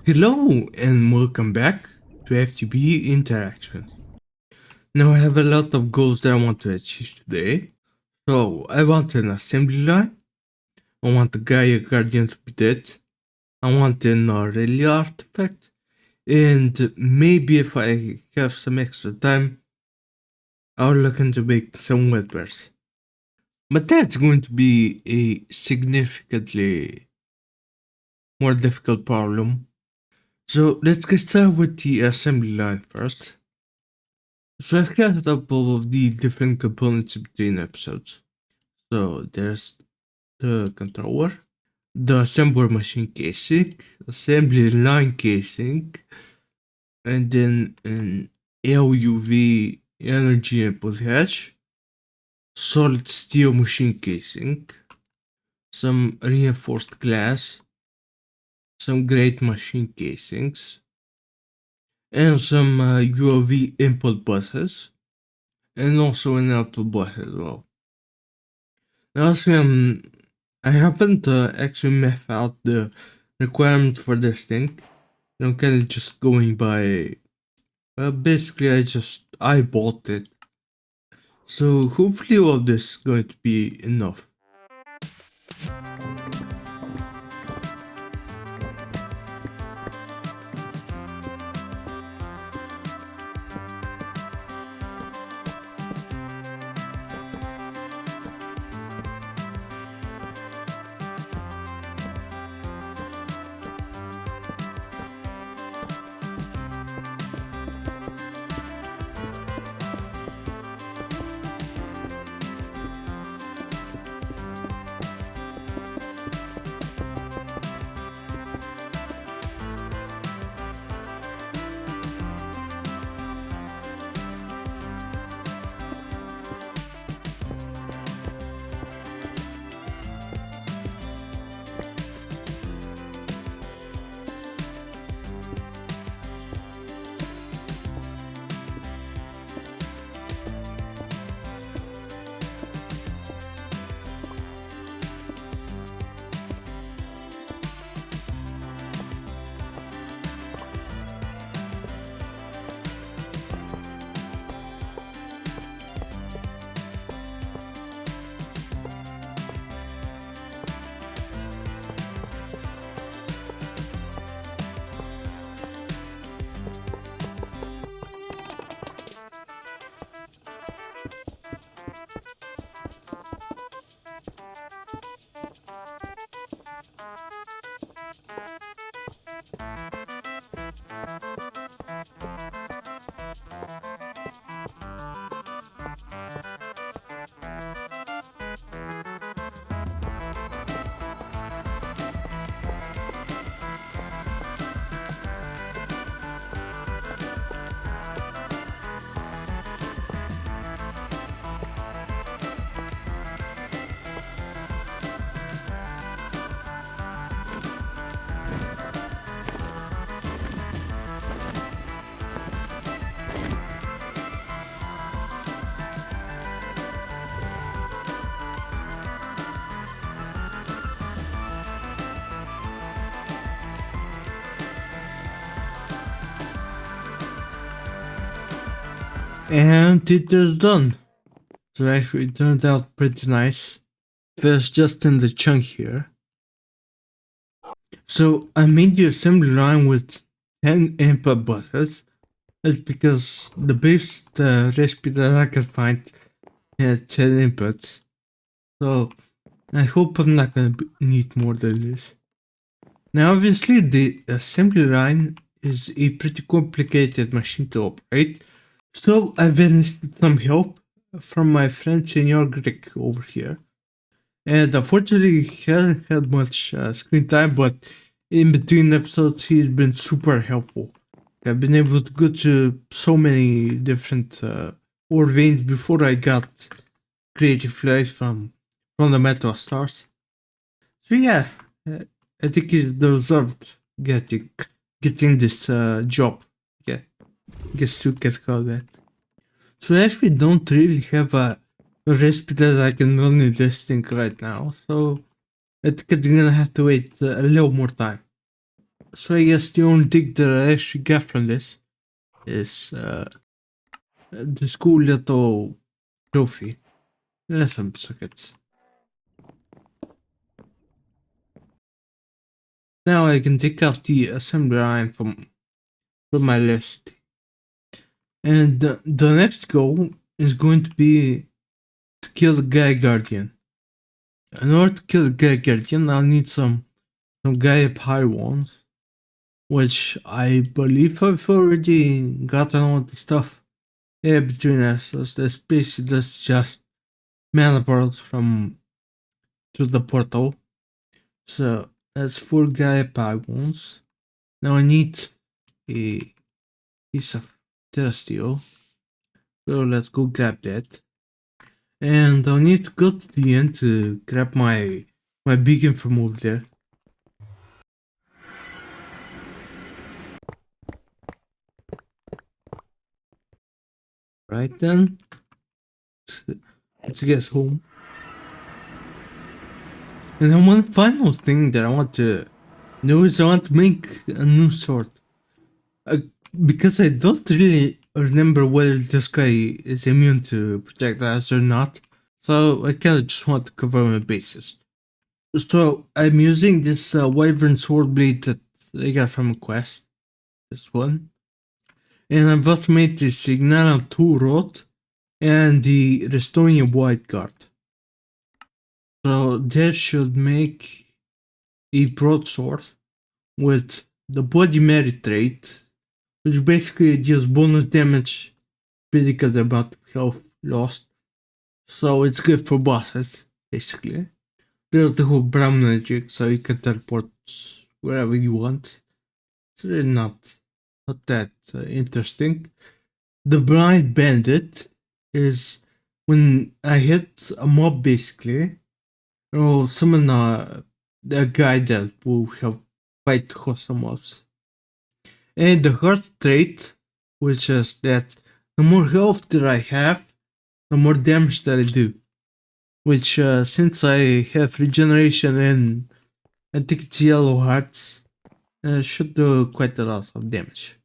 Hello and welcome back to FTB Interactions. Now I have a lot of goals that I want to achieve today. So I want an assembly line, I want the Gaia Guardian to be dead, I want an Aurelia Artifact, and maybe if I have some extra time, I'll look into making some Wetwares. But that's going to be a significantly more difficult problem. So let's get started with the assembly line first. So I've got up all of the different components between episodes. So there's the controller, the assembler machine casing, assembly line casing, and then an LUV energy input hatch, solid steel machine casing, some reinforced glass, some great machine casings, and some UAV input buses, and also an output bus as well. Honestly, I haven't actually mapped out the requirements for this thing. I'm kind of just going by. Basically, I just eyeballed it. So hopefully, all this is going to be enough. And it is done. So actually, it turned out pretty nice. There's just in the chunk here. So I made the assembly line with 10 input buses. That's because the best recipe that I could find had 10 inputs. So I hope I'm not gonna need more than this. Now obviously the assembly line is a pretty complicated machine to operate. So I've enlisted some help from my friend Senor Greg over here. And unfortunately he hasn't had much screen time, but in between episodes he's been super helpful. I've been able to go to so many different ore veins before I got creative flags from the metal stars. So yeah, I think he's deserved getting this job. Yeah, I guess you could call that. So I actually don't really have a recipe that I can run in this thing right now, so I think it's gonna have to wait a little more time. So I guess the only thing that I actually got from this is this cool little trophy. There's some sockets. Now I can take out the assembly line from my list. And the next goal is going to be to kill the Gaia Guardian. In order to kill the Gaia Guardian, I'll need some Gaia Pyrons, which I believe I've already gotten all the stuff. Yeah, between us, so that's basically just mana pearls from to the portal. So that's 4 Gaia Pyrons. Now I need a piece of terrestrial. So let's go grab that. And I'll need to go to the end to grab my beacon from over there. Right then, let's get home. And then one final thing that I want to do is I want to make a new sword. Because I don't really remember whether this guy is immune to projectiles or not. So I kinda just want to cover my bases. So I'm using this wyvern sword blade that I got from a quest. This one. And I've also made the Signal 2 rod and the Restoring White Guard. So that should make a broadsword with the Bloody Mary trait, which basically deals bonus damage critical amount of health lost. So it's good for bosses, basically. There's the whole brown magic, so you can teleport wherever you want. It's really not that interesting. The blind bandit is when I hit a mob, basically, or summon a guy that will help fight custom mobs. And the heart trait, which is that the more health that I have, the more damage that I do. Which, since I have regeneration and I think it's yellow hearts, should do quite a lot of damage.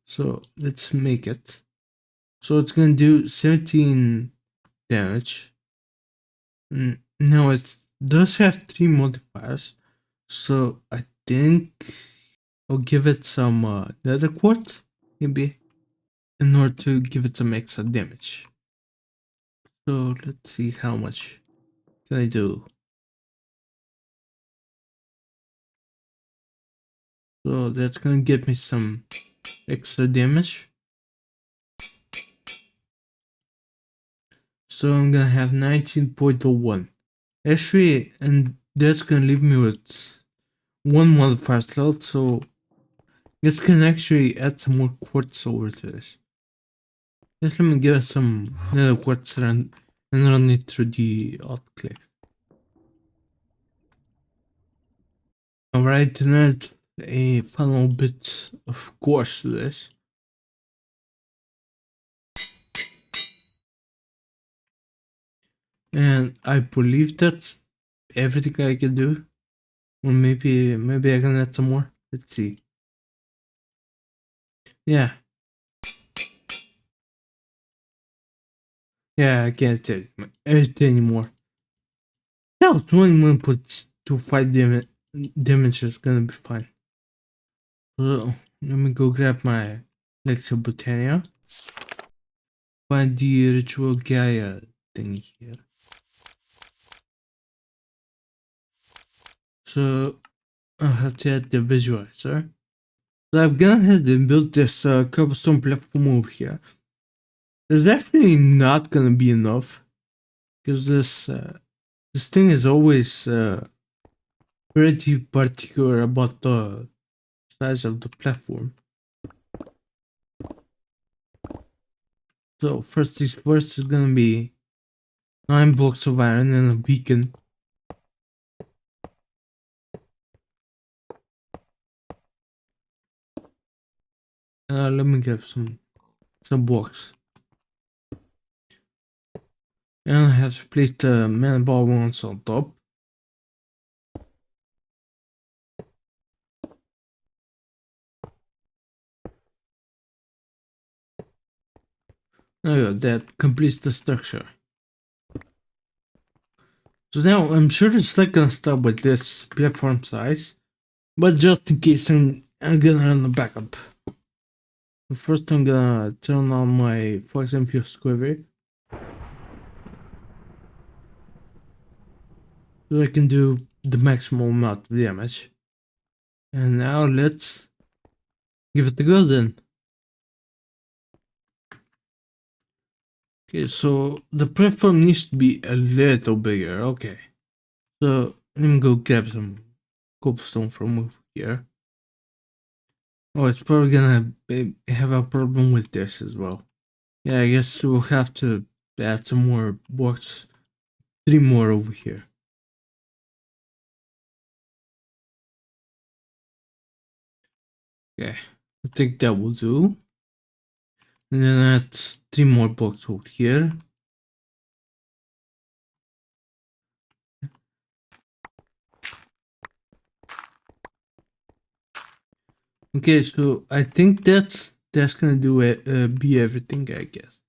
So let's make it. So it's gonna do 17 damage. Now it does have 3 modifiers, so I think I'll give it some nether quartz, maybe, in order to give it some extra damage. So let's see how much can I do. So that's gonna give me some extra damage. So I'm gonna have 19.01. Actually, and that's gonna leave me with 1 modifier slot, so this can actually add some more quartz over to this. Just let me get some nether quartz and run it through the autoclave. Alright, and add a final bit of quartz to this. And I believe that's everything I can do. Or maybe I can add some more. Let's see. Yeah. Yeah, I can't edit it anymore. No, 21.25 damage is gonna be fine. So, let me go grab my Lecture Botania. Find the Ritual Gaia thing here. So, I'll have to add the visualizer. So I've gone ahead and built this cobblestone platform over here. There's definitely not gonna be enough, because this thing is always pretty particular about the size of the platform. So first things first is gonna be 9 blocks of iron and a beacon. Let me get some blocks. And I have to place the mana ball ones on top. Oh, that completes the structure. So now I'm sure it's not gonna start with this platform size, but just in case I'm gonna run a backup. First I'm gonna turn on my Fox and Fuse Quiver so I can do the maximum amount of damage. And now let's give it a go then. Okay, so the platform needs to be a little bigger. Okay, so let me go grab some cobblestone from over here. Oh, it's probably gonna have a problem with this as well. Yeah, I guess we'll have to add some more blocks. 3 more over here. Okay, I think that will do. And then add 3 more blocks over here. Okay, so I think that's gonna do it. Be everything, I guess.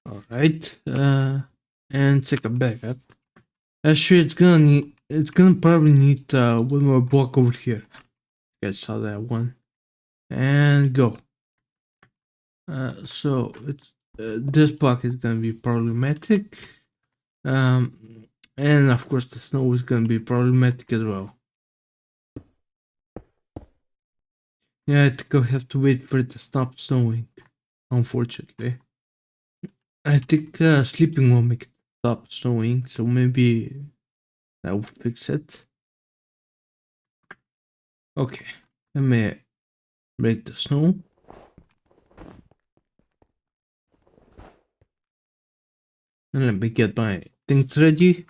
All right. And take a backup. Actually, it's gonna probably need one more block over here. I saw that one. And go. So it's this block is gonna be problematic. And of course the snow is gonna be problematic as well. Yeah, I think I'll have to wait for it to stop snowing, unfortunately. I think sleeping will make it stop snowing, so maybe that will fix it. Okay, let me break the snow. And let me get my things ready.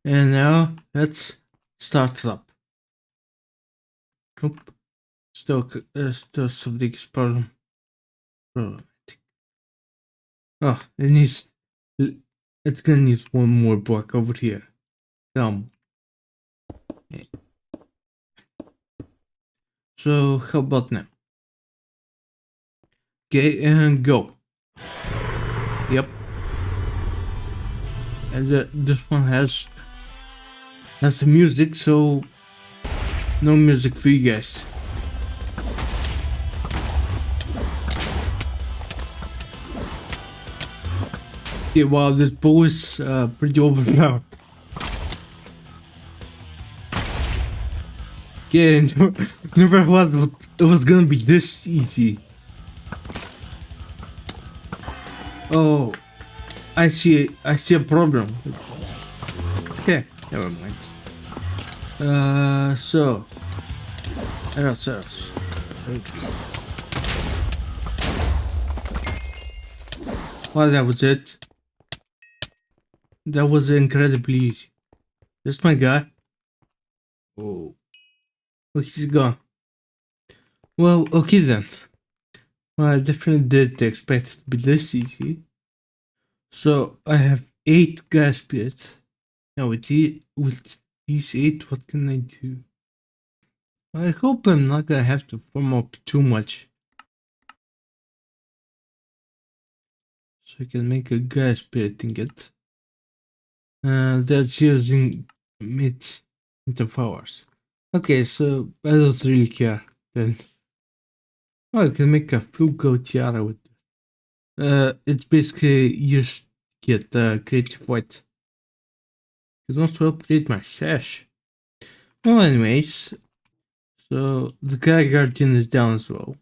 And now let's start up. Nope. Still something is problematic. Oh, it's gonna need one more block over here. So how about now? Okay, and go. Yep. And this one has the music, so no music for you guys. Okay, wow, this bow is pretty overpowered. Okay, never thought it was gonna be this easy. Oh, I see a problem. Okay, never mind. So arrows. Okay. Well, that was it. That was incredibly easy. This my guy. Oh, he's gone. Well, okay then. Well, I definitely did expect it to be this easy. So I have 8 Gaia Spirits. Now with these 8, what can I do? I hope I'm not gonna have to farm up too much. So I can make a Gaia Spirit ingot. That's using meat into flowers. Okay, so I don't really care then. Oh, I can make a Flugo tiara with it. It's basically used to get creative white. I can also update my sash. Well, anyways, so the Gaia Guardian is down as well.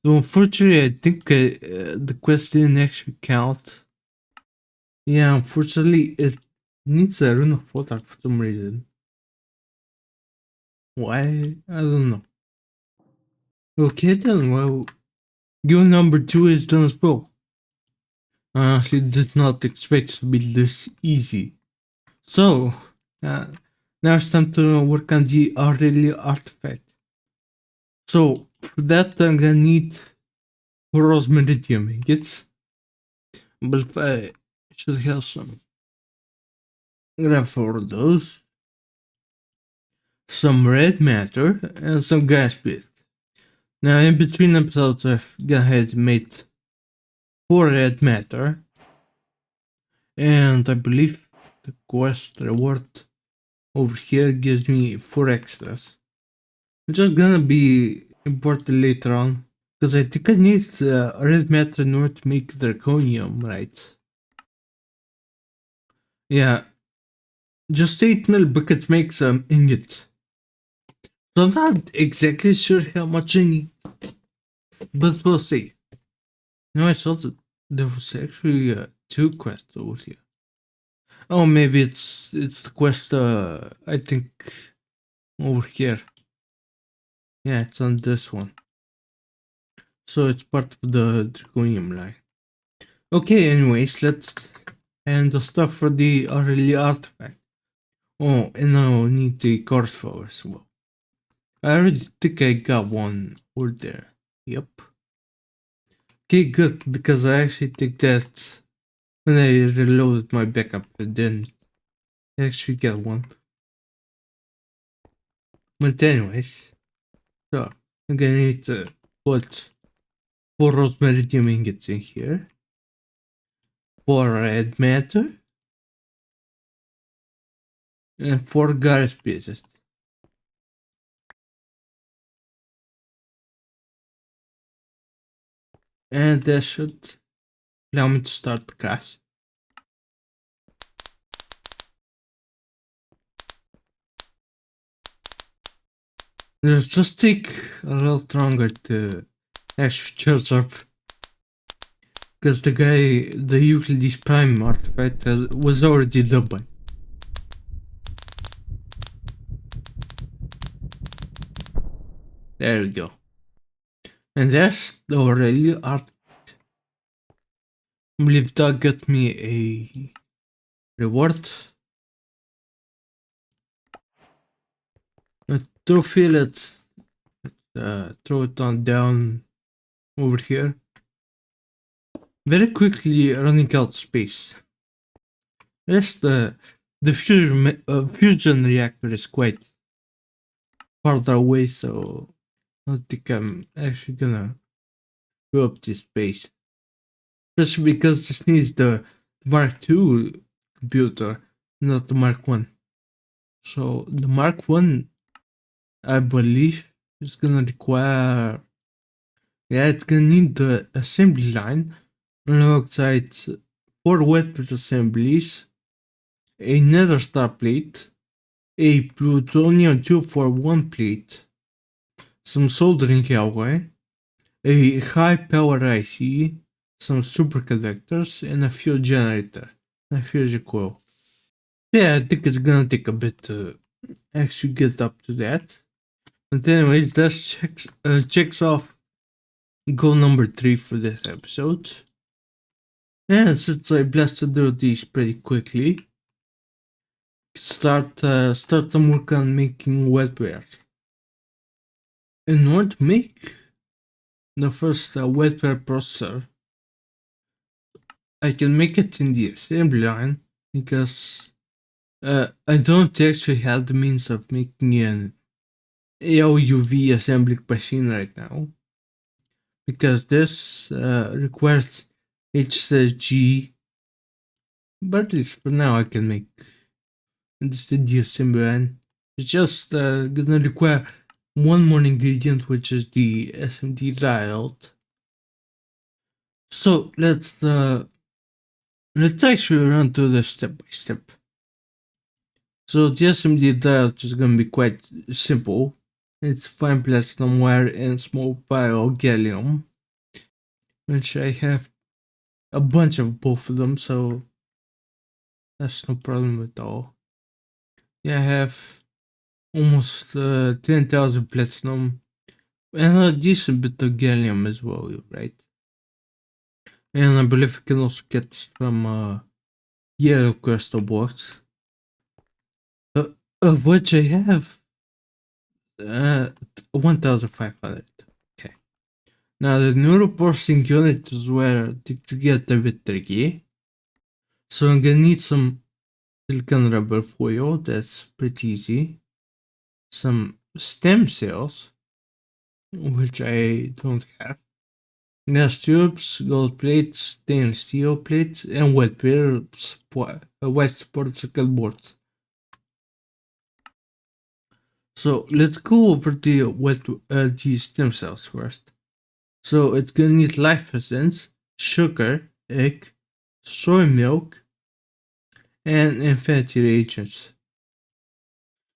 Though unfortunately, I think the quest didn't actually count. Yeah, unfortunately, it needs a rune of water for some reason. Why? I don't know. Okay then, well, goal number 2 is done as well. I honestly did not expect it to be this easy. So, now it's time to work on the Aurelia Artifact. So, for that I'm gonna need 4 Rosmeridium ingots. But if I should have some. Grab 4 of those. Some red matter, and some gas bit. Now, in between episodes, I've gone ahead and made 4 red matter, and I believe the quest reward over here gives me 4 extras, which is gonna be important later on, because I think I need red matter in order to make draconium, right? Yeah, just 8 mil bucket makes ingot. So I'm not exactly sure how much I need, but we'll see. No, I saw that there was actually 2 quests over here. Oh, maybe it's the quest. I think over here. Yeah, it's on this one. So it's part of the Draconium line. Okay, anyways, let's and the stuff for the Aurelia Artifact. Oh, and I need the Corso as well. I already think I got one over there. Yep. Okay, good, because I actually think that when I reloaded my backup, I didn't actually get one. But anyways, so I'm gonna need to put 4 rosmeridium ingots in here, 4 red matter, and 4 Gaia Spirits. And that should allow me to start the craft. It'll just take a little longer to actually charge up, because the Euclides Prime artifact was already done by. There we go. And that's the Aurelia Artifact. I believe that got me a reward. Trophy, let's throw it on down over here. Very quickly running out of space. Yes, the fusion reactor is quite farther away, so I don't think I'm actually gonna go up this space. Especially because this needs the Mark II computer, not the Mark 1. So the Mark 1, I believe, is gonna require... Yeah, it's gonna need the assembly line alongside 4 Wetwares assemblies, a nether star plate, a plutonium 241 plate, some soldering alloy, a high power IC, some superconductors, and a fuel generator, a fusion coil. Yeah, I think it's gonna take a bit to actually get up to that. But anyways, that checks off goal number 3 for this episode. And since I blasted through these pretty quickly, start some work on making wetwares. In order to make the first wetware processor, I can make it in the assembly line because I don't actually have the means of making an AOUV assembling machine right now, because this requires HSG, but at least for now I can make this in the assembly line. It's just gonna require one more ingredient, which is the SMD diode. So let's actually run through this step by step. So the SMD diode is gonna be quite simple. It's fine platinum wire and small pile gallium, which I have a bunch of both of them, so that's no problem at all. Yeah, I have almost 10,000 platinum and a decent bit of gallium as well, right? And I believe I can also get this from yellow crystal box, of which I have 1,500. Okay. Now the neuroprocessing unit is where things get a bit tricky. So I'm gonna need some silicon rubber foil, that's pretty easy. Some stem cells, which I don't have. Glass tubes, gold plates, stainless steel plates, and wetware white support circuit boards. So let's go over the stem cells first. So it's gonna need life essence, sugar, egg, soy milk, and infinity reagents.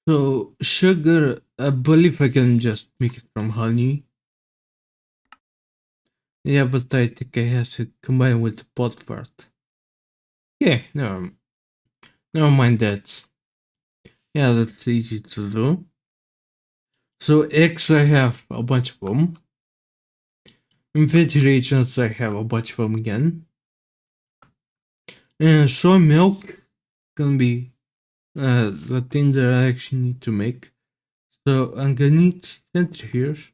So sugar, I believe I can just make it from honey. Yeah, but I think I have to combine with the pot first. Yeah, never mind that. Yeah, that's easy to do. So eggs, I have a bunch of them. Infinity reagents, I have a bunch of them again. And soy milk gonna be the thing that I actually need to make. So I'm gonna need centrifuge,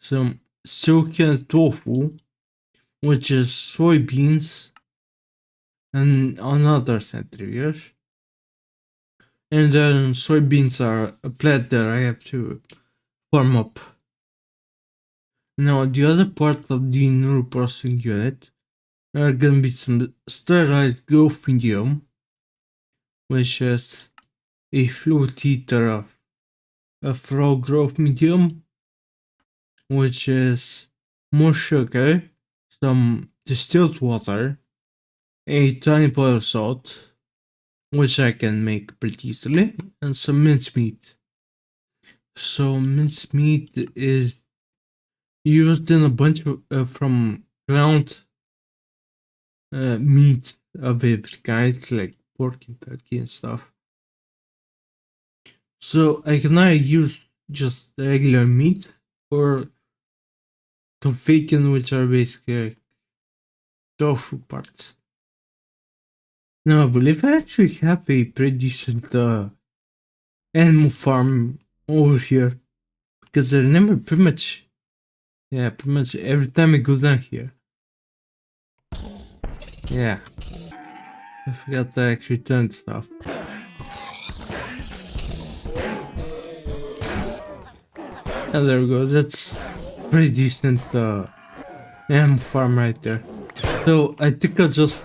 some silken tofu, which is soybeans, and another centrifuge. And then soybeans are a plant that I have to farm up. Now the other part of the neural processing unit are gonna be some sterilized growth medium, which is a fluid heater of a raw growth medium, which is more sugar, some distilled water, a tiny bit of salt, which I can make pretty easily, and some mincemeat. So mincemeat is used in a bunch of from ground meat of every kind, like pork and turkey and stuff. So I can either use just regular meat or tofu, which are basically tofu parts. Now I believe I actually have a pretty decent animal farm over here because I remember pretty much every time I go down here. Yeah, I forgot to actually turn stuff. And there we go. That's pretty decent animal farm right there. So I think I'll just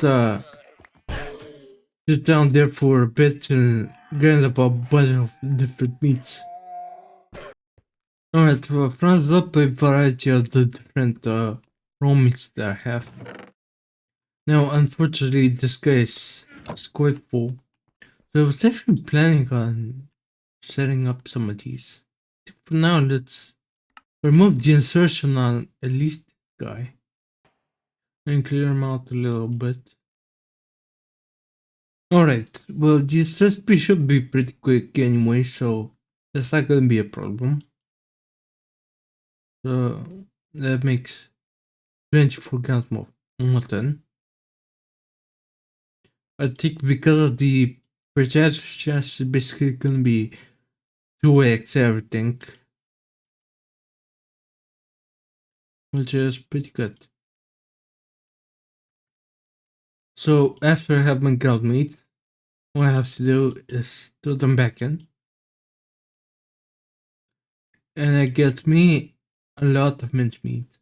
sit down there for a bit and grind up a bunch of different meats. Alright, well, I've rounded up a variety of the different raw meats that I have. Now, unfortunately, this guy is quite full. So I was actually planning on setting up some of these. For now, let's remove the insertion on at least this guy and clear him out a little bit. Alright, well, this recipe should be pretty quick anyway, so that's not gonna be a problem. So that makes 24 grams more mutton. I think because of the percentage chance, it's basically gonna be 2x everything, which is pretty good. So after I have my ground meat, what I have to do is throw them back in. And I get me a lot of mincemeat.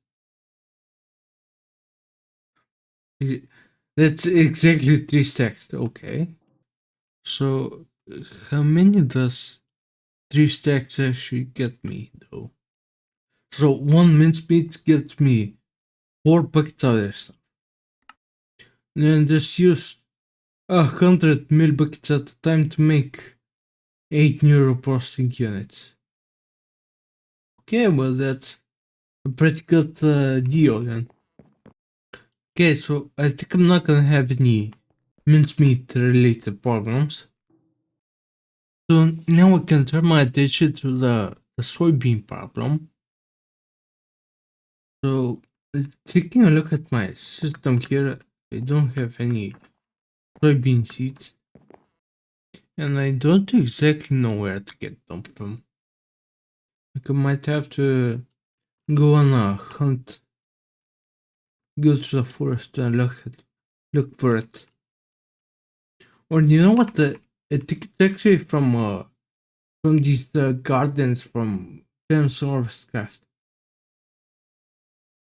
That's exactly 3 stacks, okay. So how many does 3 stacks actually get me though? So 1 mincemeat gets me 4 buckets of this. Then just use 100 mil buckets at a time to make 8 neural processing units. Okay, well that's a pretty good deal then. Okay, so I think I'm not gonna have any mincemeat related problems. So now we can turn my attention to the soybean problem. So taking a look at my system here, I don't have any soybean seeds. And I don't exactly know where to get them from. Like I might have to go on a hunt, go to the forest and look for it. Or you know what? I think it's actually from these gardens from Thaumcraft.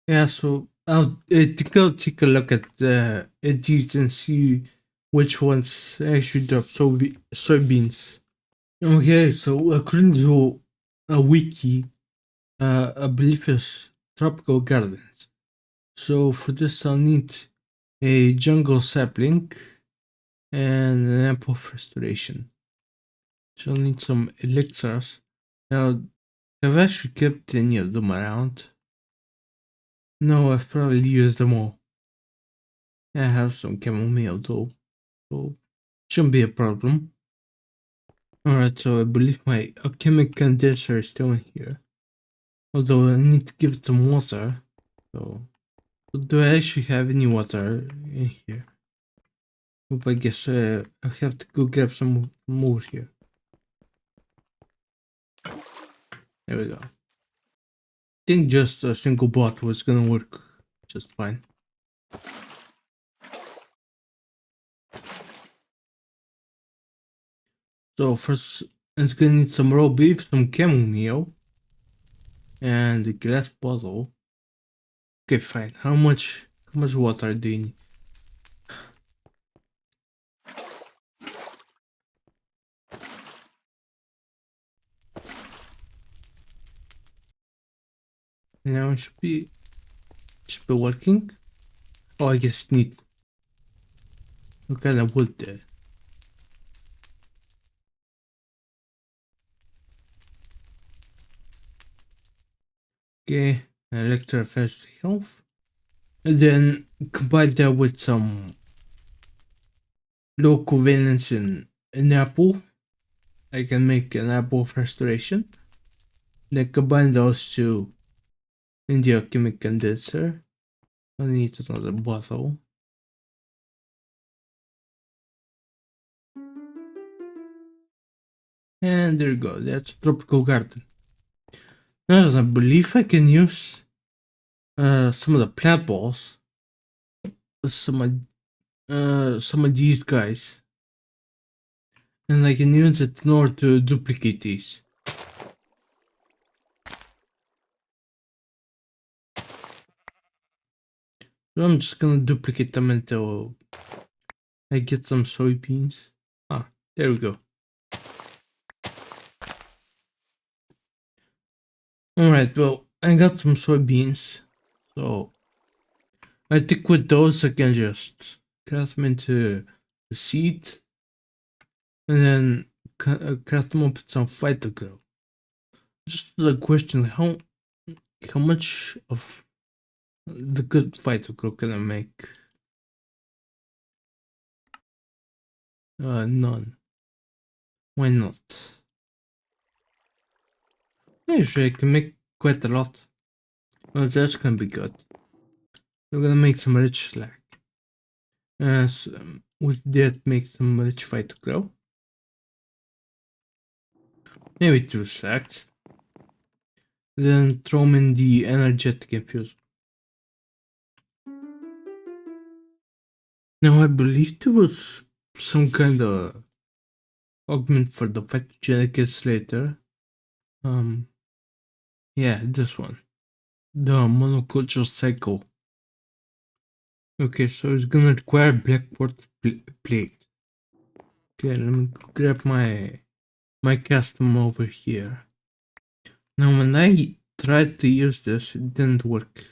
Yeah, so I'll take a look at these and see which ones actually drop soybeans. Okay, so according to a wiki, I believe it's tropical gardens. So for this, I'll need a jungle sapling and an apple of restoration. So I'll need some elixirs. Now, have I actually kept any of them around? No, I've probably used them all. I have some chamomile though, so shouldn't be a problem. Alright, so I believe my alchemic condenser is still in here. Although I need to give it some water. So, do I actually have any water in here? Hope I guess I have to go grab some more here. There we go. I think just a single bottle was gonna work just fine. So first, it's gonna need some raw beef, some chamomile, and a glass bottle. Okay, fine. How much water do you need? Now it should be working. Oh, I guess need. What kind of wood there? Okay, electrofast health. And then combine that with some low covalence in an apple. I can make an apple of restoration. Then combine those two in the alchemic condenser. I need another bottle. And there you go, that's tropical garden. Now I believe I can use some of the plant balls. Some of these guys. And I can use it in order to duplicate these. So I'm just gonna duplicate them until I get some soybeans. Ah, there we go. Alright, well, I got some soybeans. So I think with those I can just cast them into the seed. And then cast them up with some phytoglow. Just the question, how much of the good phytoglow can I make? None. Why not? Usually I can make quite a lot. Well, that's gonna be good. We're gonna make some rich slack. With that, make some rich phytoglow. Maybe 2 sacks. Then throw them in the energetic infuser. Now I believe there was some kind of augment for the phytogenic later. Yeah, this one. The monoculture cycle. Okay, so it's gonna require black quartz plate. Okay, let me grab my custom over here. Now when I tried to use this, it didn't work.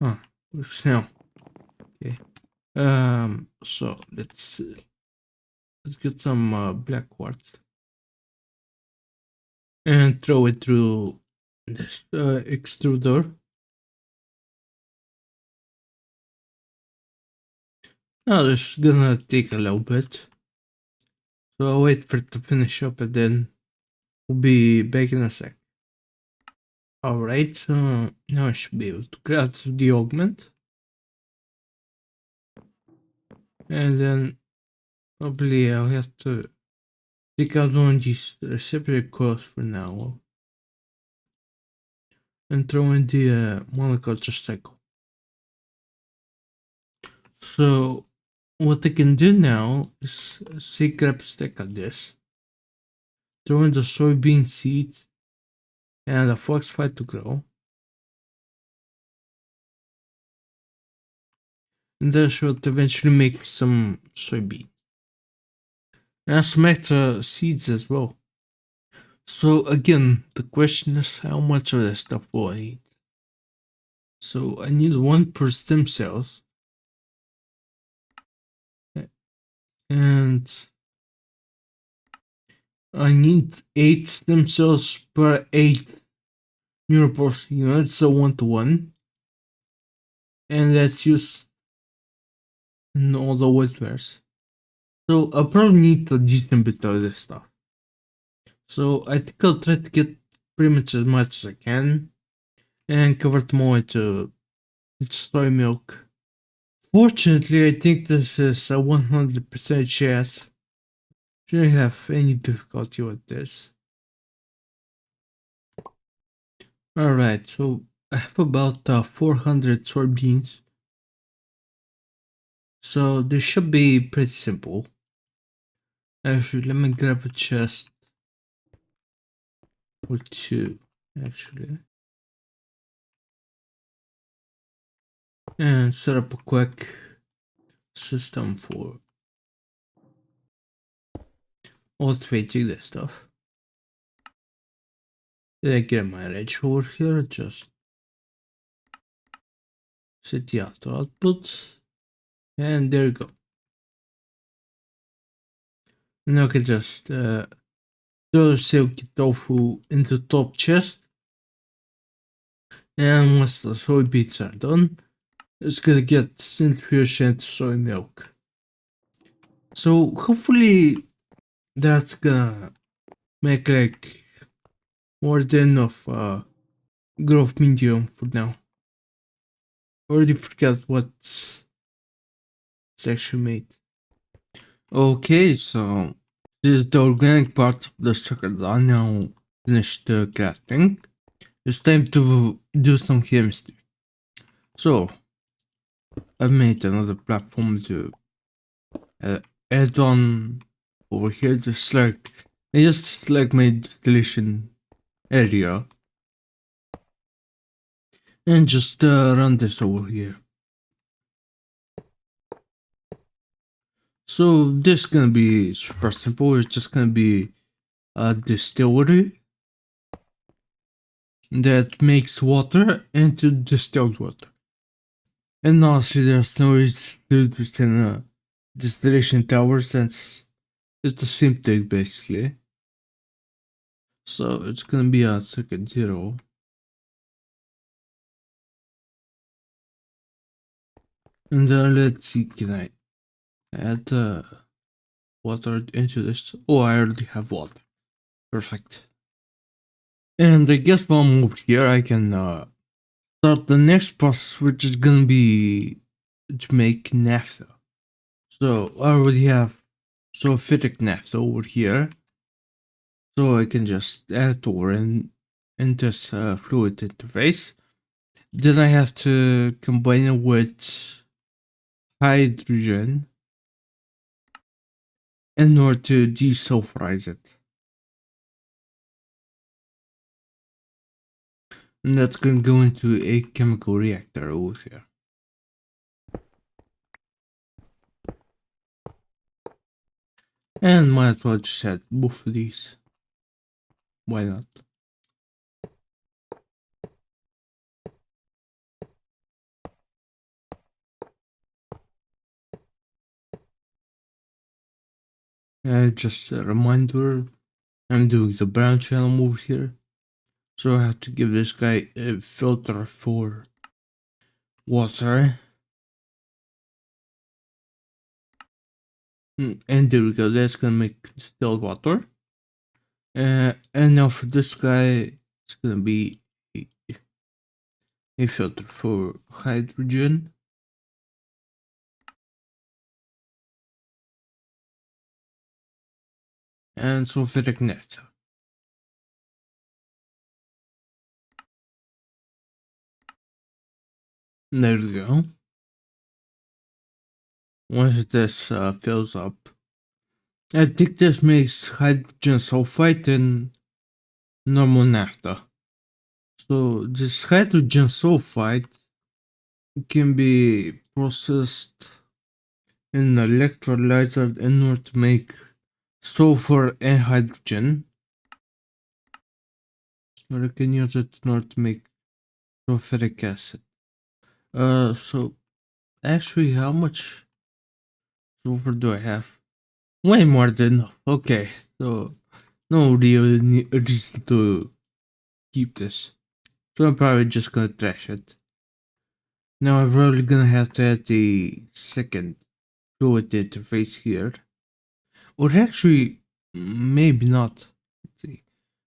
Ah, works now. Okay. So let's get some black quartz and throw it through this extruder. Now this is gonna take a little bit, so I'll wait for it to finish up and then we'll be back in a sec. Alright, so now I should be able to craft the augment. And then probably I'll have to take out one of these reciprocals for now and throw in the monoculture cycle. So what I can do now is grab a stack of this, throw in the soybean seeds and a fox phytoglow. And that should eventually make some soybean. And some extra seeds as well. So again, the question is how much of that stuff will I need? So I need 1 per stem cells. And I need 8 stem cells per 8 neuropores units, so 1-to-1. And that's used in all the wetwares. So I'll probably need a decent bit of this stuff. So I think I'll try to get pretty much as much as I can and convert more into soy milk. Fortunately, I think this is a 100% chance. Shouldn't have any difficulty with this. Alright, so I have about 400 soybeans. So this should be pretty simple. Actually, let me grab a chest or 2, actually. And set up a quick system for automating this stuff. Did I get my edge over here? Just set the auto output. And there you go. Now I can just throw the silky tofu into the top chest. And once the soybeans are done, it's gonna get centrifuged into soy milk. So hopefully that's gonna make like more than enough growth medium for now. Already forgot what it's actually made. Okay, so this is the organic part of the sugar done. Now finished the crafting. It's time to do some chemistry. So I've made another platform to add on over here, just like my distillation area, and just run this over here. So this is gonna be super simple. It's just gonna be a distillery that makes water into distilled water. And honestly, there's no reason to do this in a distillation tower since it's the same thing basically. So it's gonna be a second 0. And then let's see, can I add water into this? Oh, I already have water. Perfect. And I guess while I'm over here, I can start the next process, which is gonna be to make naphtha. So I already have sulfitic naphtha over here. So I can just add it over in this fluid interface. Then I have to combine it with hydrogen in order to desulfurize it. And that's going to go into a chemical reactor over here. And might as well just add both of these. Why not? Just a reminder, I'm doing the brown channel over here. So I have to give this guy a filter for water. And there we go, that's gonna make distilled water. And now for this guy, it's gonna be a filter for hydrogen. And sulfuric naphtha. There we go. Once this fills up, I think this makes hydrogen sulfide and normal naphtha. So this hydrogen sulfide can be processed in an electrolyzer in order to make sulfur and hydrogen. Or I can use it in order to make sulfuric acid. So actually, how much sulfur do I have? Way more than enough. Okay, so no real reason to keep this. So I'm probably just gonna trash it. Now I'm probably gonna have to add the second fluid interface here. Or actually, maybe not. Let's see.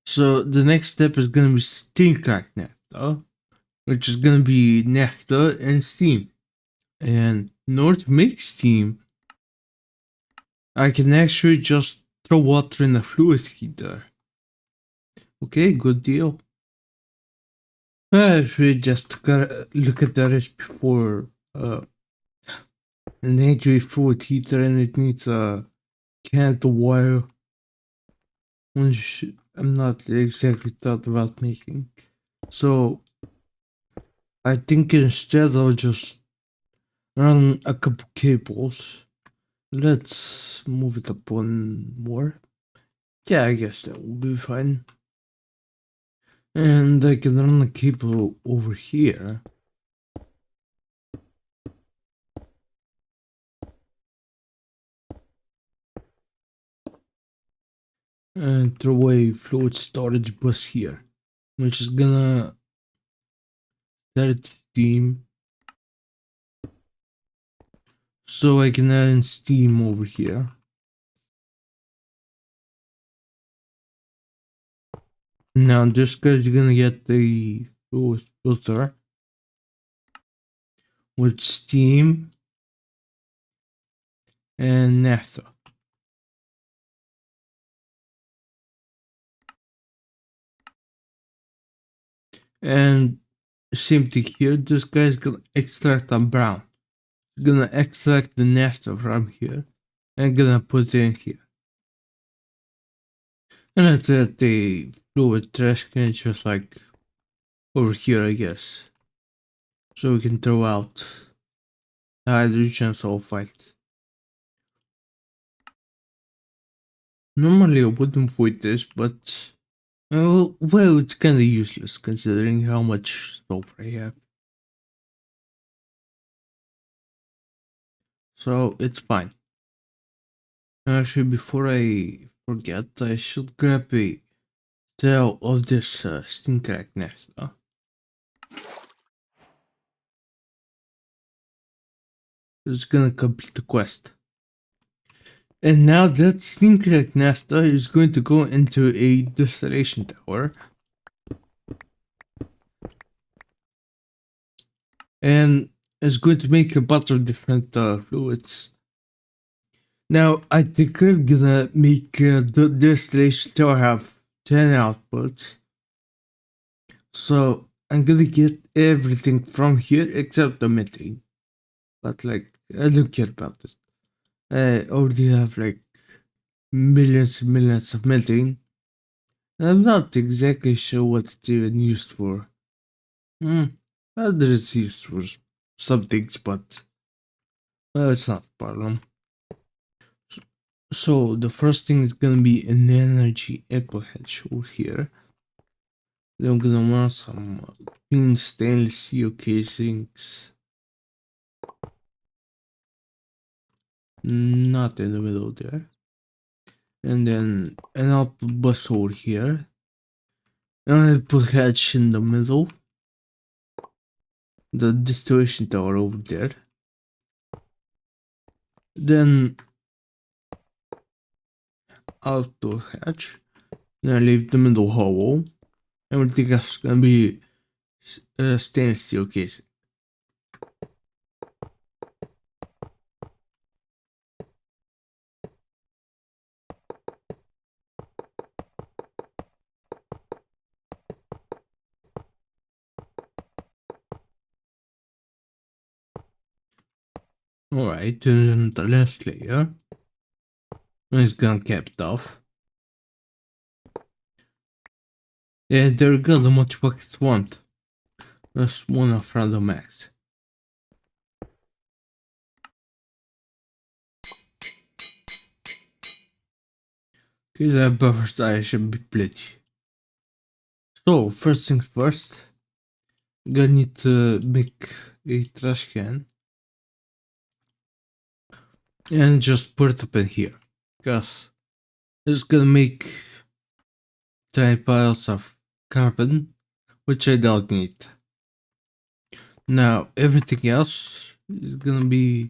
So the next step is gonna be steam cracked naphtha, which is gonna be naphtha and steam. And in order to make steam, I can actually just throw water in a fluid heater. Okay, good deal. I should just gotta look at the recipe for an HV fluid heater, and it needs a can of wire, which I'm not exactly thought about making. So I think instead I'll just run a couple cables. Let's move it up one more. Yeah, I guess that will be fine. And I can run a cable over here. And throw a fluid storage bus here, which is gonna start steam. So I can add in steam over here. Now this guy's gonna get the fluid filter with steam and naphtha. And same thing here, this guy's gonna extract a brown. Gonna extract the naphtha from here and gonna put it in here. And that's it, the fluid trash can is just like over here, I guess. So we can throw out the hydrogen sulfide. Normally I wouldn't avoid this, but well, it's kinda useless considering how much sulfur I have. So it's fine. Actually, before I forget, I should grab a tail of this steam crack naphtha. It's gonna complete the quest. And now that steam crack naphtha is going to go into a distillation tower. And it's going to make a bunch of different fluids. Now, I think I'm gonna make the distillation tower have 10 outputs. So I'm gonna get everything from here except the methane. But like, I don't care about it. I already have like millions and millions of methane. And I'm not exactly sure what it's even used for. Well, there is used for some things, but well, it's not a problem. So the first thing is gonna be an energy echo hatch over here. Then I'm gonna want some clean stainless steel casings. Not in the middle there. And then an output bus over here. And an output hatch in the middle. The distillation tower over there. Then output hatch. Then I leave the middle hollow. Everything else is gonna be stainless steel casing. Alright, and then the last layer is gonna cap it off. Yeah, there we go, the multi-buckets want. That's one of Random Max. Okay, that buffer size should be plenty. So, first things first, I'm gonna need to make a trash can and just put it up in here, because it's gonna make tiny piles of carbon, which I don't need. Now, everything else is gonna be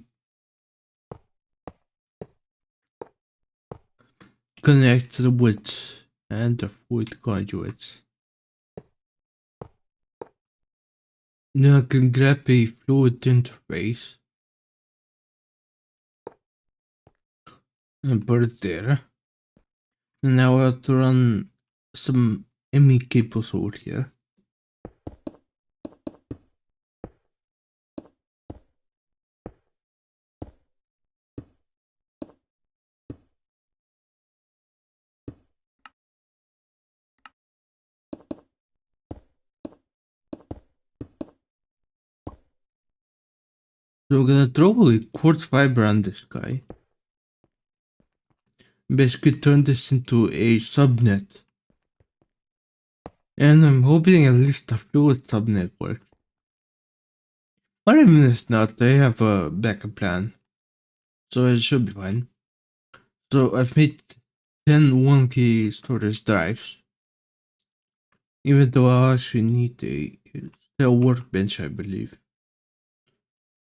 connected with and of wood conduits. Now I can grab a fluid interface and put it there. And now I have to run some ME cables over here. So we're gonna throw a quartz fiber on this guy. Basically turn this into a subnet. And I'm hoping at least the fluid subnet works. But even if not, I have a backup plan. So it should be fine. So I've made 10 1K storage drives. Even though I actually need a cell workbench, I believe.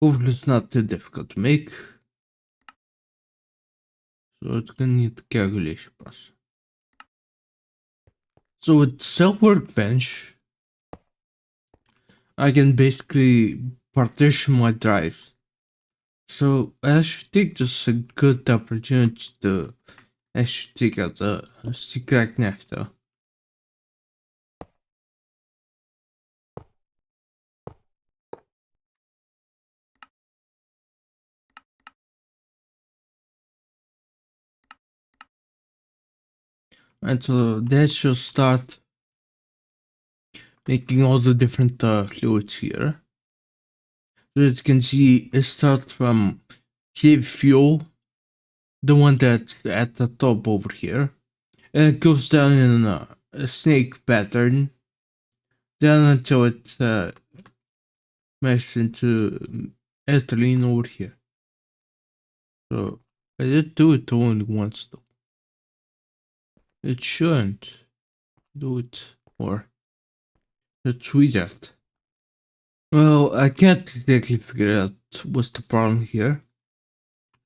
Hopefully it's not too difficult to make. So it's gonna need calculation process. So with cell workbench, I can basically partition my drives. So I should think this is a good opportunity to actually take out the secret nafta. And so that should start making all the different fluids here. So as you can see, it starts from heavy fuel, the one that's at the top over here. And it goes down in a snake pattern, down until it meshes into ethylene over here. So I did do it only once though. It shouldn't do it more. Let's read that. Well, I can't exactly figure out what's the problem here.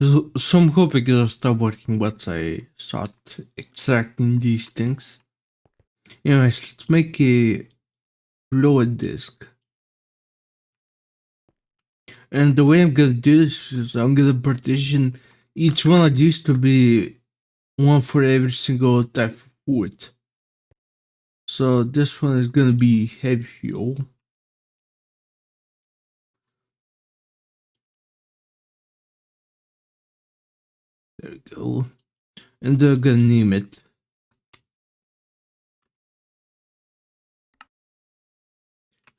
So I'm hoping it'll start working once I start extracting these things. Anyways, let's make a fluid disk. And the way I'm gonna do this is I'm gonna partition each one of these to be one for every single type of wood. So this one is gonna be heavy fuel. There we go. And they're gonna name it.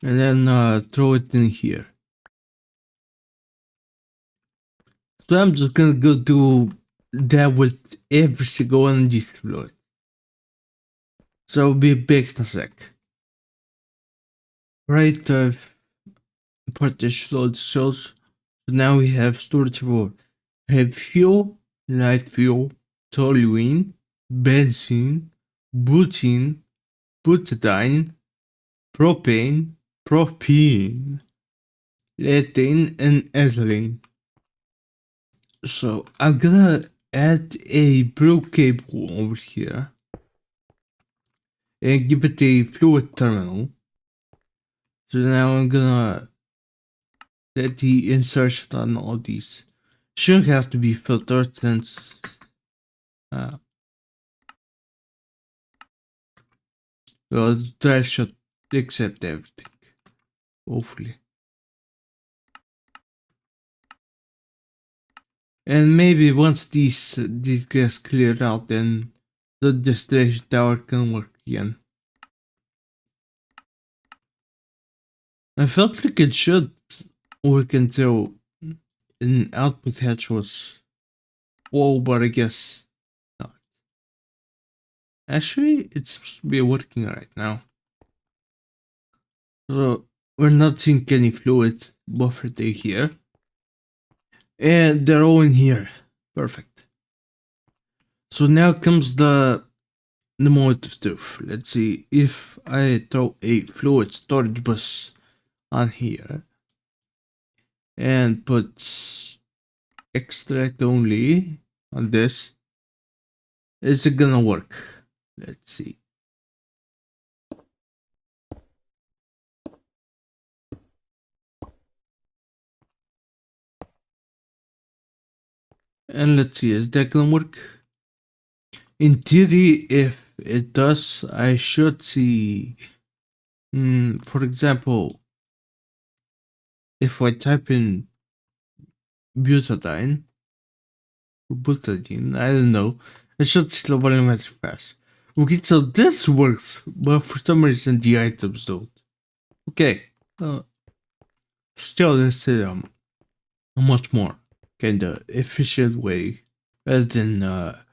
And then throw it in here. So I'm just gonna go do that with every single one of these fluids. So I'll be back in a sec. Right, I've partitioned all the cells. So now we have storage for heavy fuel, light fuel, toluene, benzene, butene, butadiene, propane, propene, ethane, and ethylene. So I'm gonna add a blue cable over here and give it a fluid terminal. So now I'm gonna set the insertion on all these. Shouldn't have to be filtered since well, the drive should accept everything. Hopefully. And maybe once these gets cleared out, then the distillation tower can work again. I felt like it should work until an output hatch was full, but I guess not. Actually, it seems to be working right now. So we're not seeing any fluid buffer day here. And they're all in here. Perfect. So now comes the moment of truth. Let's see if I throw a fluid storage bus on here and put extract only on this. Is it gonna work? Let's see. And let's see, is that gonna work? In theory, if it does, I should see, for example, if I type in butadiene, or butadiene, I don't know, I should see the volumetric fast. Okay, so this works, but for some reason the items don't. Okay, still this is a much more kinda efficient way rather than a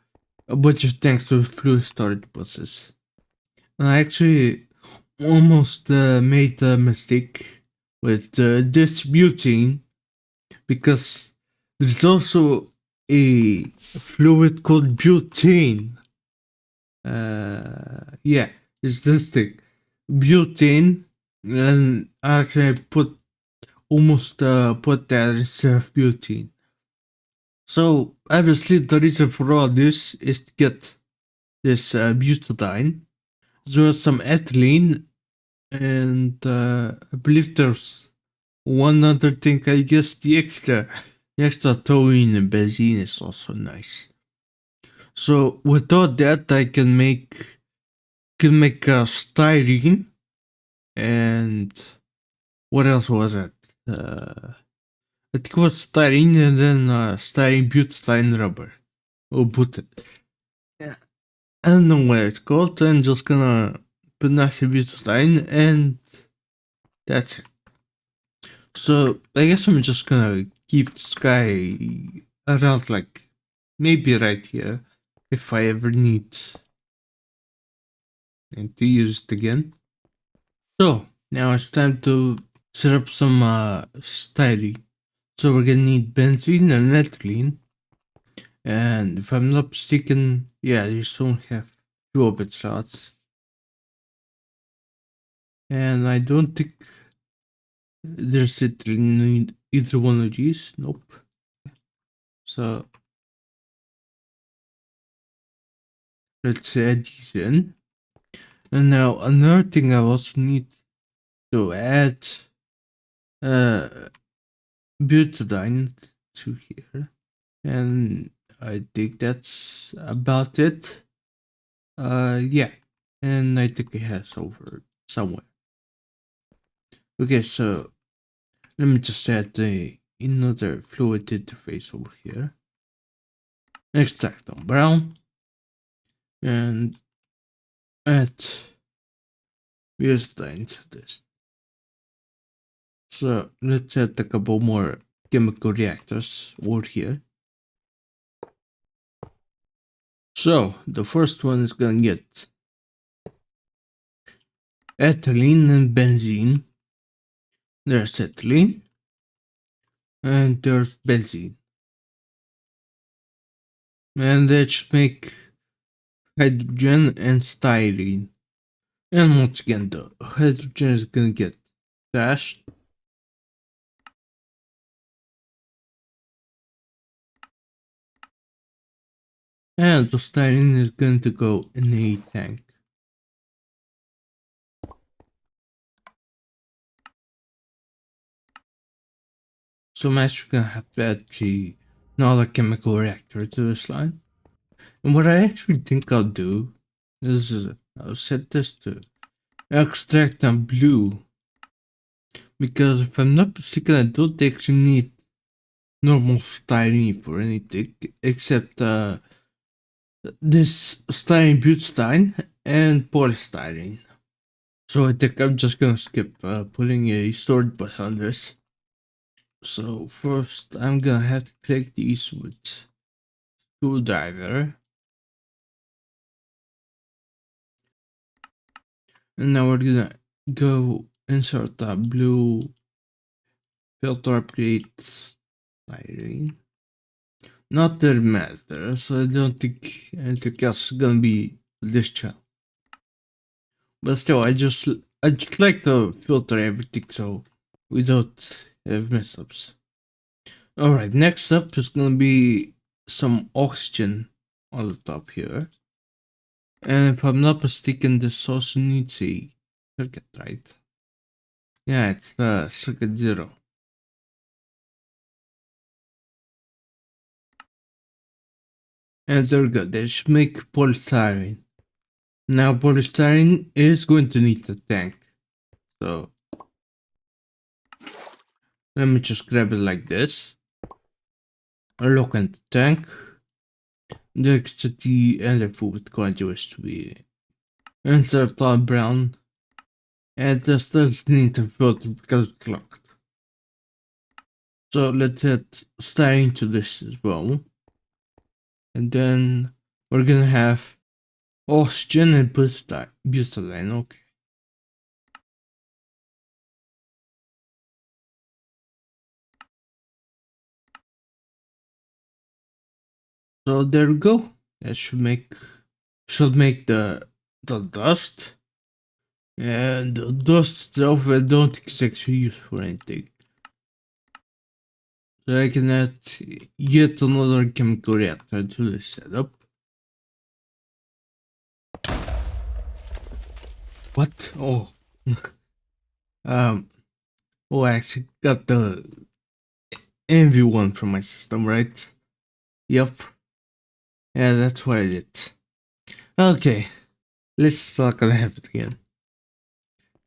bunch of tanks with fluid storage buses. And I actually almost made a mistake with distributing because there's also a fluid called butane. Yeah, it's this thing, butane, and actually I put almost put that instead of butane. So obviously the reason for all this is to get this butadiene. There's some ethylene, and I believe there's one other thing. I guess the extra toluene and benzene is also nice. So without that, I can make styrene, and what else was it? I think it was styrene and then styrene butadiene rubber or butane. Yeah, I don't know what it's called. I'm just gonna put natural butadiene and that's it. So I guess I'm just gonna keep this guy around, like maybe right here, if I ever need and to use it again. So now it's time to set up some styrene. So we're gonna need benzene and ethylene. And if I'm not mistaken, yeah, you don't have two of its slots. And I don't think there's ethylene in either one of these. Nope. So let's add these in. And now another thing I also need to add uh butadiene to here. And I think that's about it. Yeah. And I think it has over somewhere. Okay, so let me just add another fluid interface over here. Extract on brown. And add butadiene to this. So let's add a couple more chemical reactors over here. So the first one is gonna get ethylene and benzene. There's ethylene and there's benzene. And that should make hydrogen and styrene. And once again, the hydrogen is gonna get trashed. And the styrene is going to go in a tank. So I'm actually gonna have to add another chemical reactor to this line. And what I actually think I'll do is I'll set this to extract on blue. Because if I'm not mistaken, I don't actually need normal styrene for anything except this styrene butadiene and polystyrene. So I think I'm just gonna skip putting a storage bus on this. So first I'm gonna have to take these with screwdriver. And now we're gonna go insert the blue filter upgrade lighting. Not that it matters, so I don't think anything else is gonna be this channel. But still, I just like to filter everything so we don't have mess ups. Alright, next up is gonna be some oxygen on the top here. And if I'm not mistaken, this also needs a circuit, right? Yeah, it's circuit 0. And there we go, they should make polystyrene. Now polystyrene is going to need a tank. So let me just grab it like this. Look at the tank. The electricity and the food conduits to be insert on brown. And this does need to filter because it's locked. So let's add styrene to this as well. And then we're gonna have oxygen and butadiene, okay. So there we go. That should make the dust. And the dust itself I don't think is actually used for anything. So I can add yet another chemical reactor to this setup. What? Oh. Oh, I actually got the envy one from my system, right? Yep. Yeah, that's what I did. Okay. Let's not gonna happen again.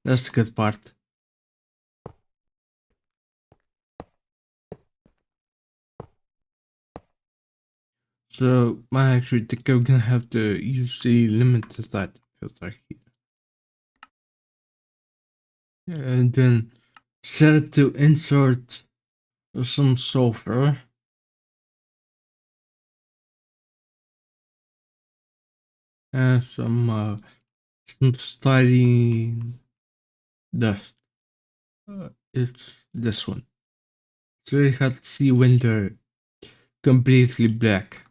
That's the good part. So I actually think I'm gonna have to use the limited light filter here. And then set it to insert some sulfur. And some styrene dust. It's this one. So you have to see when they're completely black.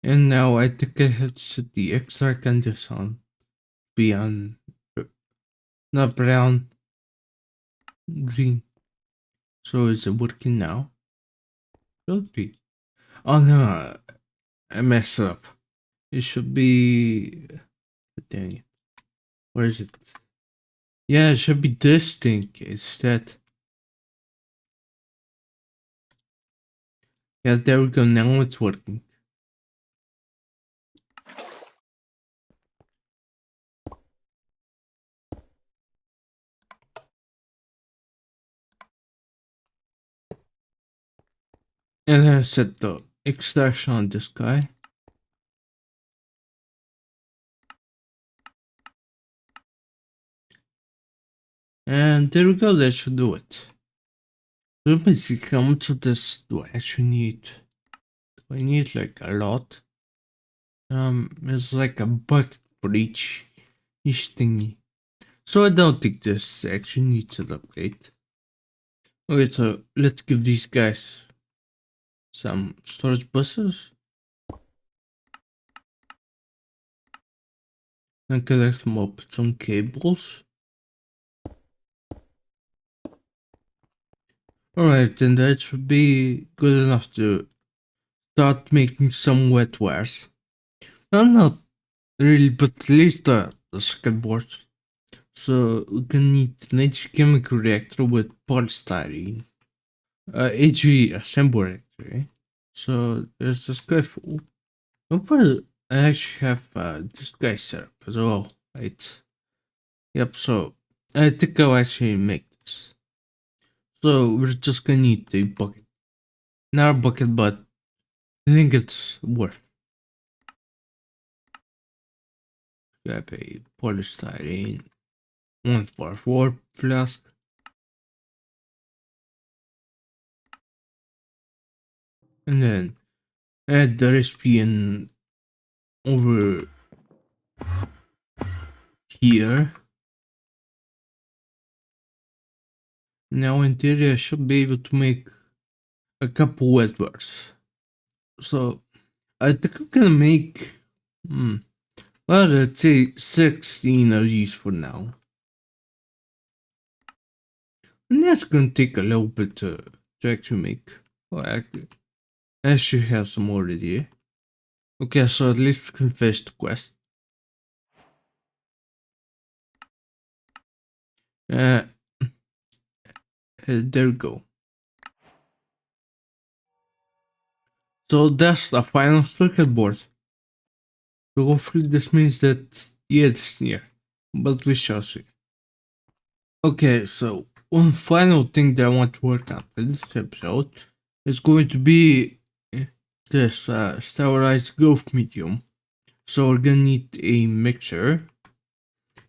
And now I think I have to set the extract on this on. Be on not brown, green. So is it working now? Should be. Oh no, I messed up. It should be. Dang it. Where is it? Yeah, it should be this thing instead. Yeah, there we go. Now it's working. And I set the extraction on this guy. And there we go, that should do it. So let me see how much of this do I actually need. Do I need like a lot? It's like a bucket for each thingy. So I don't think this actually needs an upgrade. Okay, so let's give these guys some storage buses. And connect them up with some cables. Alright, then that should be good enough to start making some wetwares. Well, not really, but at least the circuit board. So we're gonna need an HV chemical reactor with polystyrene. HV assembly reactor, eh? So there's this guy full. I actually have this guy set up as well, right? Yep, so I think I'll actually make this. So we're just gonna need a bucket. Not a bucket, but I think it's worth. Grab a polystyrene 144 flask. And then add the recipe in over here. Now in theory I should be able to make a couple Wetwares. So I think I'm gonna make well, let's say 16 of these for now. And that's gonna take a little bit to actually make. Well, actually, I should have some already. Okay, so at least we can finish the quest. There we go. So that's the final circuit board. So hopefully this means that the end is near, but we shall see. Okay, so one final thing that I want to work on for this episode is going to be this sterilized growth medium. So we're gonna need a mixer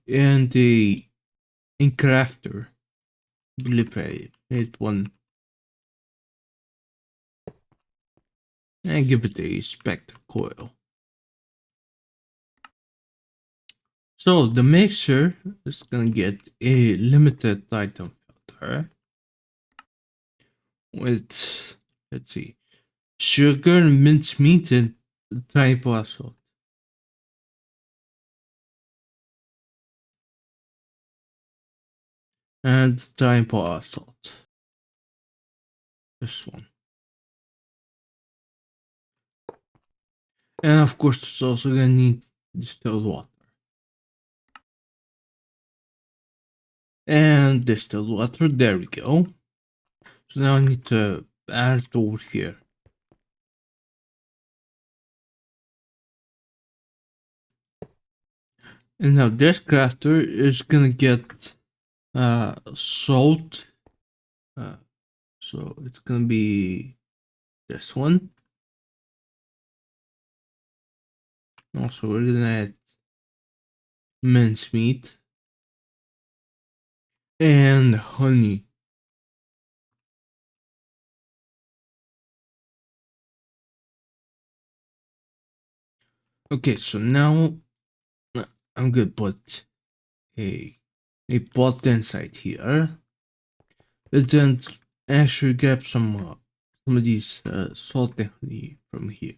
and a crafter. I believe I made one. And give it a spectre coil. So the mixer is gonna get a limited item filter with, let's see, sugar, mincemeat, and thyme salt. And thyme salt. This one. And of course, it's also gonna need distilled water. And distilled water, there we go. So now I need to add it over here. And now this crafter is gonna get salt. So it's gonna be this one. Also, we're gonna add mincemeat and honey. Okay, so now I'm gonna put a pot inside here, and then actually grab some of these salt and honey from here.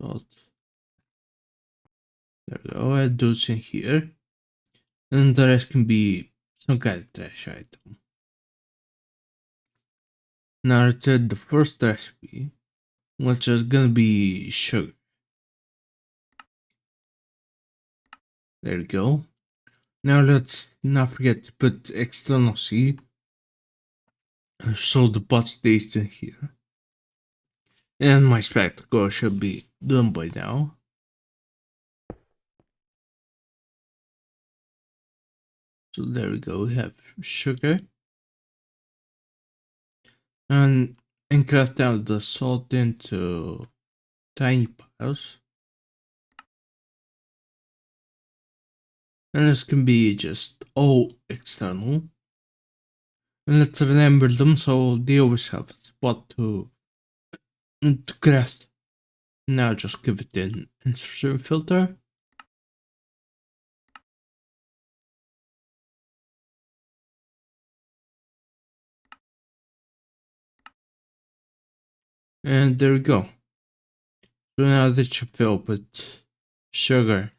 Salt. There we go. Add those in here, and the rest can be some kind of trash item. Now to the first recipe, which is gonna be sugar. There we go. Now let's not forget to put external C so the pot stays in here. And my spectacle should be done by now. So there we go, we have sugar. And craft out the salt into tiny piles. And this can be just all external. And let's remember them so they always have a spot to craft. Now just give it an insertion filter. And there we go. So now this should fill with sugar,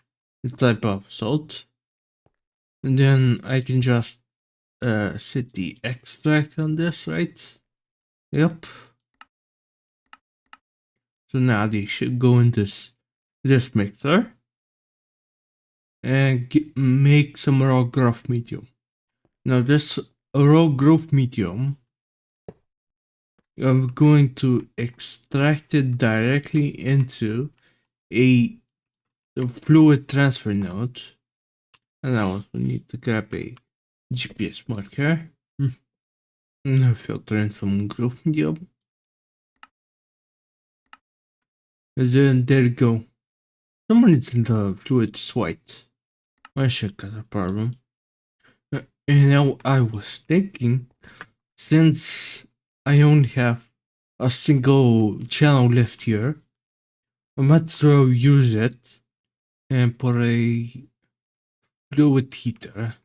this type of salt. And then I can just set the extract on this, right? Yep. So now they should go in this mixer and make some raw growth medium. Now this raw growth medium, I'm going to extract it directly into a fluid transfer node. And I also need to grab a GPS marker. And filter in some growth medium. And then there you go. Someone is in the fluid is white. I should got a problem. And now I was thinking, since I only have a single channel left here. I might as well use it and put a fluid heater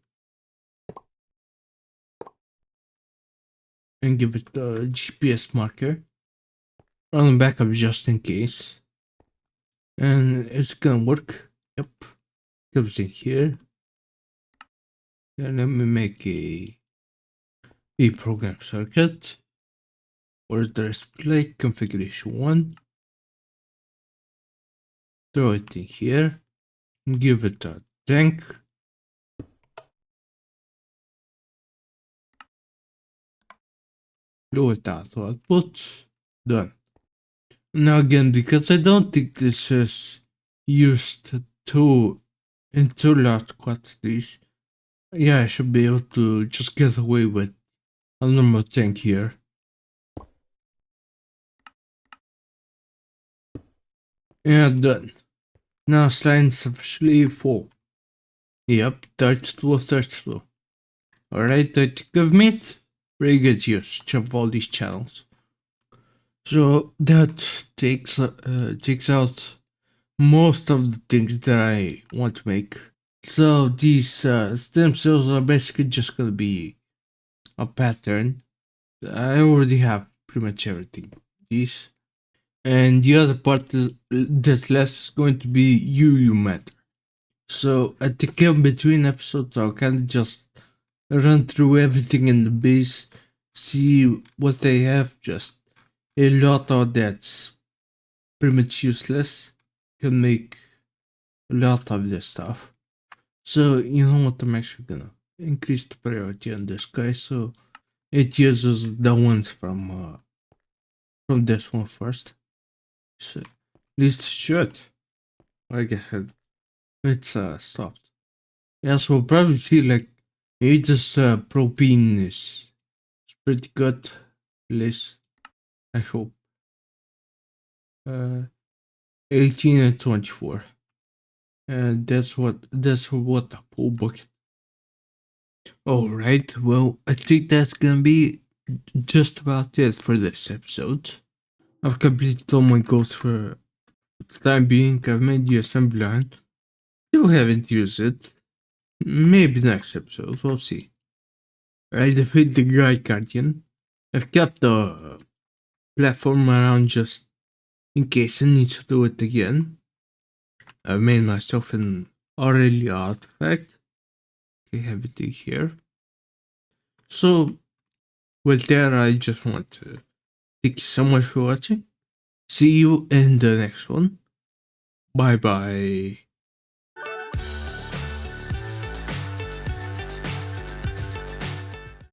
and give it a GPS marker on the backup just in case. And it's gonna work. Yep. Everything here. And let me make a program circuit. Where's the display? Configuration 1. Throw it in here. Give it a tank. Blow it out to output. Done. Now again, because I don't think this is used in too large quantities, yeah, I should be able to just get away with a normal tank here. Yeah, done. Now slide is officially full. Yep, 32 of 32. Alright, I think I've made pretty good use of all these channels. So that takes out most of the things that I want to make. So these stem cells are basically just gonna be a pattern. I already have pretty much everything. These. And the other part that's left is going to be UU matter. So at the in between episodes, I'll kind of just run through everything in the base, see what they have. Just a lot of that's pretty much useless. Can make a lot of this stuff. So you know what, I'm actually gonna increase the priority on this guy so it uses the ones from this one first. So at least it should. Like I said, it's stopped. Yeah, so we'll probably see like Aegis propane is pretty good. At least I hope. 18 and 24. And that's what the full bucket. Alright, well, I think that's gonna be just about it for this episode. I've completed all my goals for the time being. I've made the assembly line. Still haven't used it. Maybe next episode, we'll see. I defeated the Gaia Guardian. I've kept the platform around just in case I need to do it again. I've made myself an Aurelia Artifact. Okay, have it here. So, with that, I just want to thank you so much for watching. See you in the next one. Bye bye.